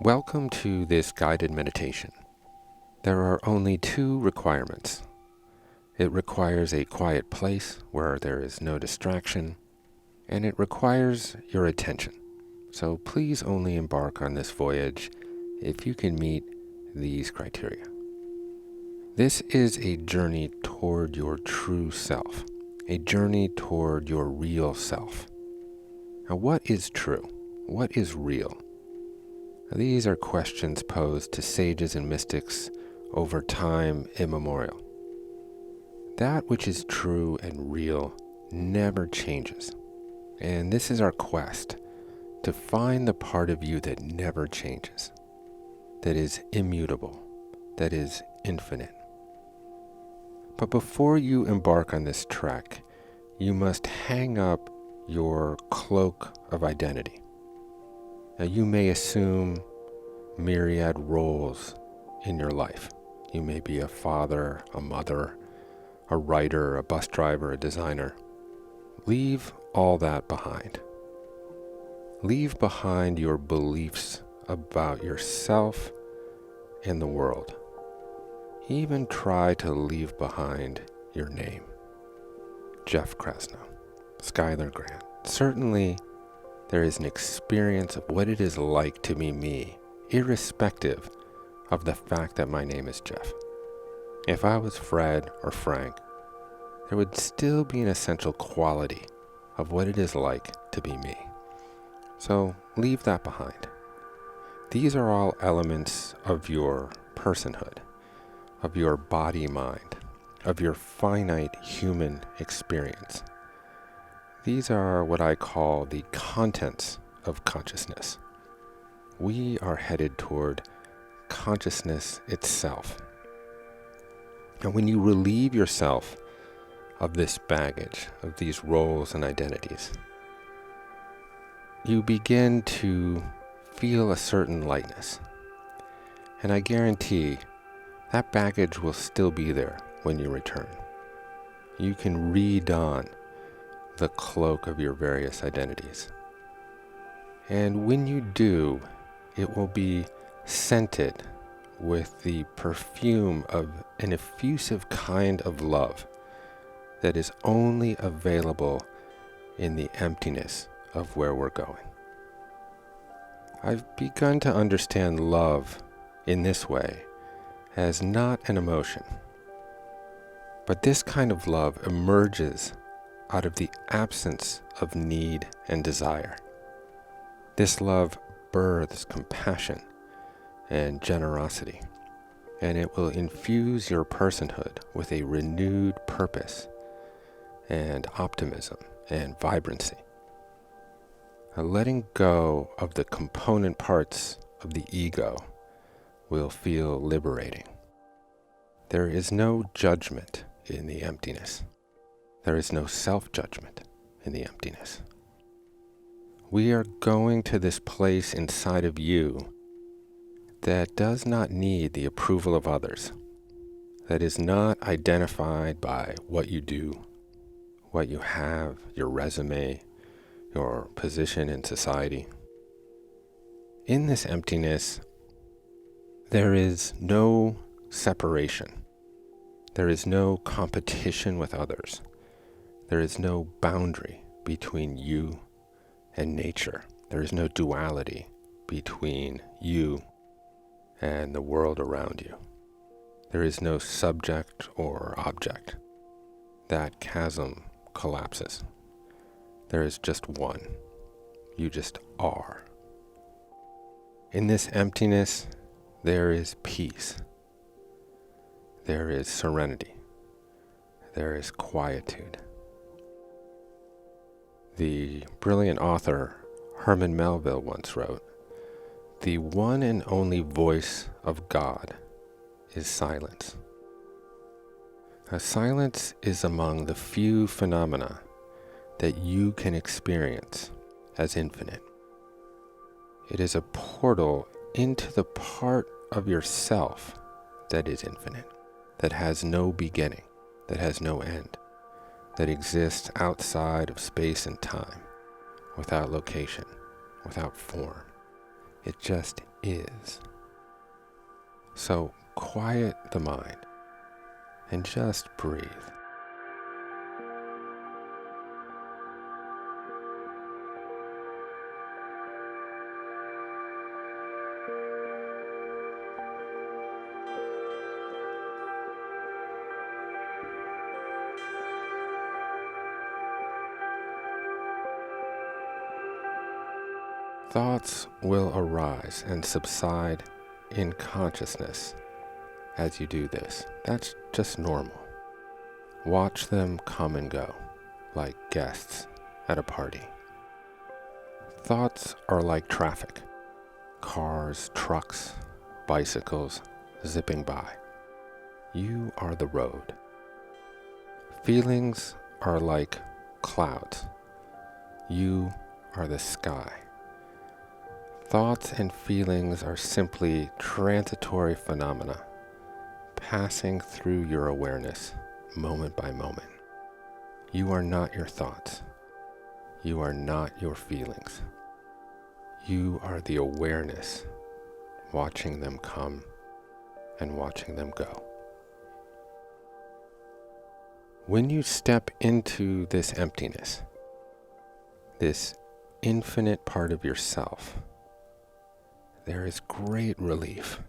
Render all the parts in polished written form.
Welcome to this guided meditation. There are only two requirements. It requires a quiet place where there is no distraction, and it requires your attention. So please only embark on this voyage if you can meet these criteria. This is a journey toward your true self, a journey toward your real self. Now, what is true? What is real? These are questions posed to sages and mystics over time immemorial. That which is true and real never changes. And this is our quest to find the part of you that never changes, that is immutable, that is infinite. But before you embark on this trek, you must hang up your cloak of identity. Now, you may assume myriad roles in your life. You may be a father, a mother, a writer, a bus driver, a designer. Leave all that behind. Leave behind your beliefs about yourself and the world. Even try to leave behind your name. Jeff Krasno, Skylar Grant. Certainly, there is an experience of what it is like to be me, irrespective of the fact that my name is Jeff. If I was Fred or Frank, there would still be an essential quality of what it is like to be me. So leave that behind. These are all elements of your personhood, of your body-mind, of your finite human experience. These are what I call the contents of consciousness. We are headed toward consciousness itself. And when you relieve yourself of this baggage, of these roles and identities, you begin to feel a certain lightness. And I guarantee that baggage will still be there when you return. You can re-don the cloak of your various identities. And when you do, it will be scented with the perfume of an effusive kind of love that is only available in the emptiness of where we're going. I've begun to understand love in this way as not an emotion, but this kind of love emerges out of the absence of need and desire. This love births compassion and generosity, and it will infuse your personhood with a renewed purpose and optimism and vibrancy. Letting go of the component parts of the ego will feel liberating. There is no judgment in the emptiness. There is no self-judgment in the emptiness. We are going to this place inside of you that does not need the approval of others, that is not identified by what you do, what you have, your resume, your position in society. In this emptiness, there is no separation. There is no competition with others. There is no boundary between you and nature. There is no duality between you and the world around you. There is no subject or object. That chasm collapses. There is just one. You just are. In this emptiness, there is peace. There is serenity. There is quietude. The brilliant author Herman Melville once wrote, "The one and only voice of God is silence." Now, silence is among the few phenomena that you can experience as infinite. It is a portal into the part of yourself that is infinite, that has no beginning, that has no end, that exists outside of space and time, without location, without form. It just is. So quiet the mind and just breathe. Thoughts will arise and subside in consciousness as you do this. That's just normal. Watch them come and go, like guests at a party. Thoughts are like traffic. Cars, trucks, bicycles zipping by. You are the road. Feelings are like clouds. You are the sky. Thoughts and feelings are simply transitory phenomena passing through your awareness moment by moment. You are not your thoughts. You are not your feelings. You are the awareness watching them come and watching them go. When you step into this emptiness, this infinite part of yourself, there is great relief.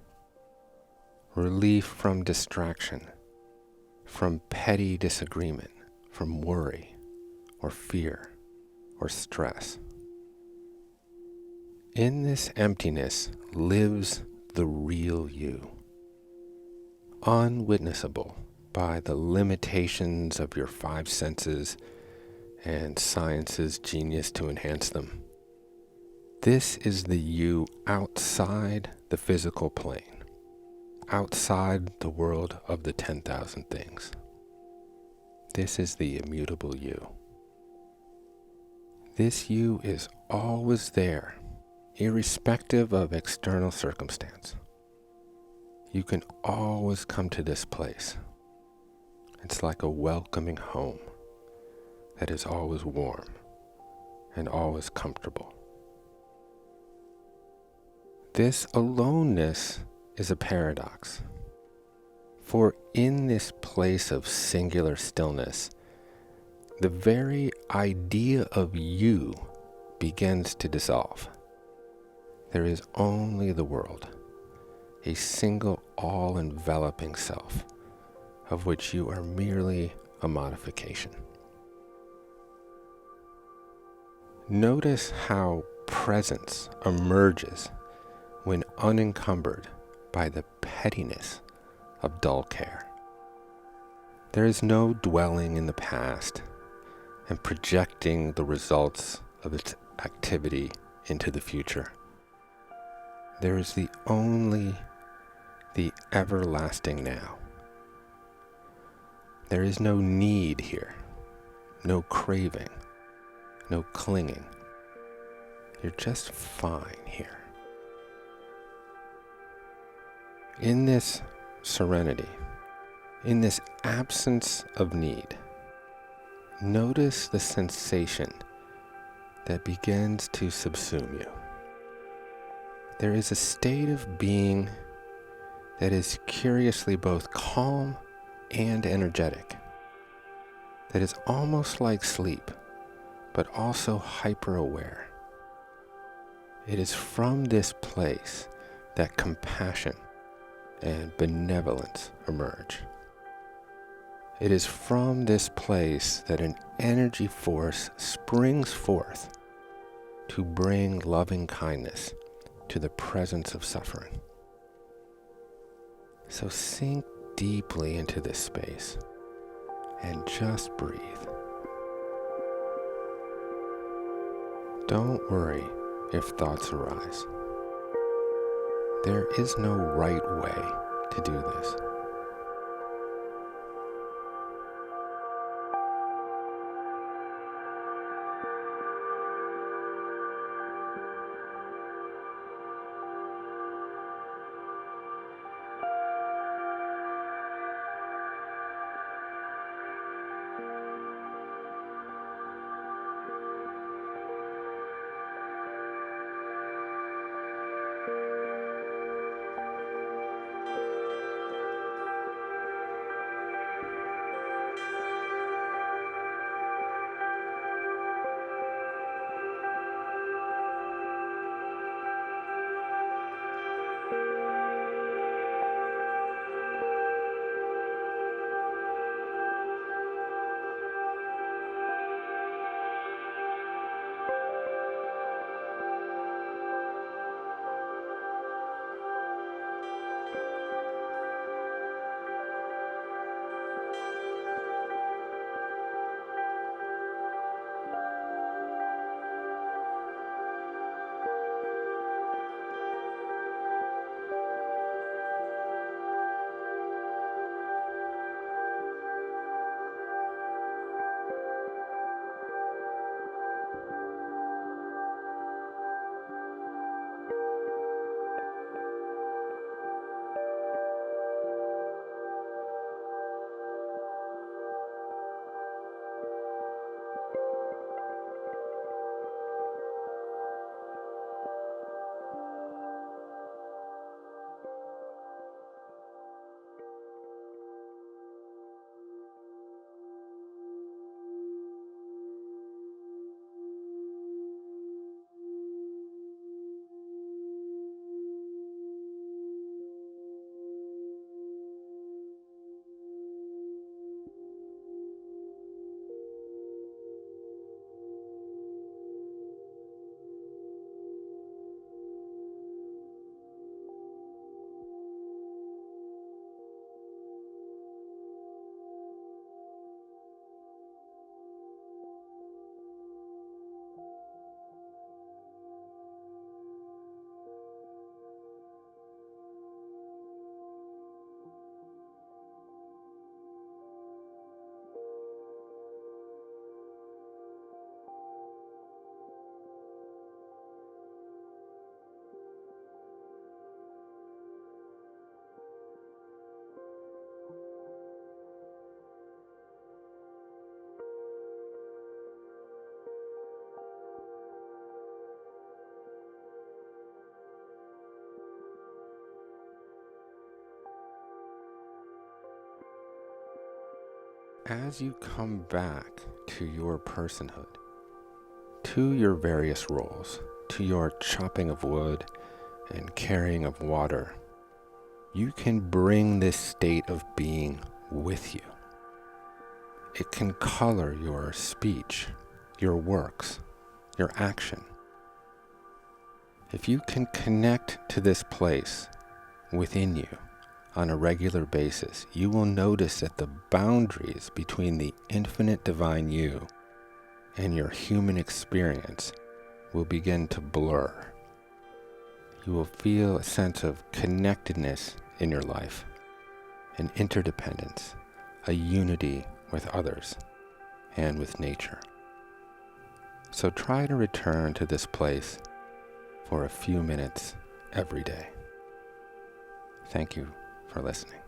Relief from distraction, from petty disagreement, from worry or fear or stress. In this emptiness lives the real you, unwitnessable by the limitations of your five senses and science's genius to enhance them. This is the you outside the physical plane, outside the world of the 10,000 things. This is the immutable you. This you is always there, irrespective of external circumstance. You can always come to this place. It's like a welcoming home that is always warm and always comfortable. This aloneness is a paradox. For in this place of singular stillness, the very idea of you begins to dissolve. There is only the world, a single all-enveloping self, of which you are merely a modification. Notice how presence emerges when unencumbered by the pettiness of dull care. There is no dwelling in the past and projecting the results of its activity into the future. There is only the everlasting now. There is no need here, no craving, no clinging. You're just fine here. In this serenity, in this absence of need, notice the sensation that begins to subsume you. There is a state of being that is curiously both calm and energetic, that is almost like sleep, but also hyper-aware. It is from this place that compassion and benevolence emerge. It is from this place that an energy force springs forth to bring loving kindness to the presence of suffering. So sink deeply into this space and just breathe. Don't worry if thoughts arise. There is no right way to do this. As you come back to your personhood, to your various roles, to your chopping of wood and carrying of water, you can bring this state of being with you. It can color your speech, your works, your action. If you can connect to this place within you on a regular basis, you will notice that the boundaries between the infinite divine you and your human experience will begin to blur. You will feel a sense of connectedness in your life, an interdependence, a unity with others and with nature. So try to return to this place for a few minutes every day. Thank you for listening.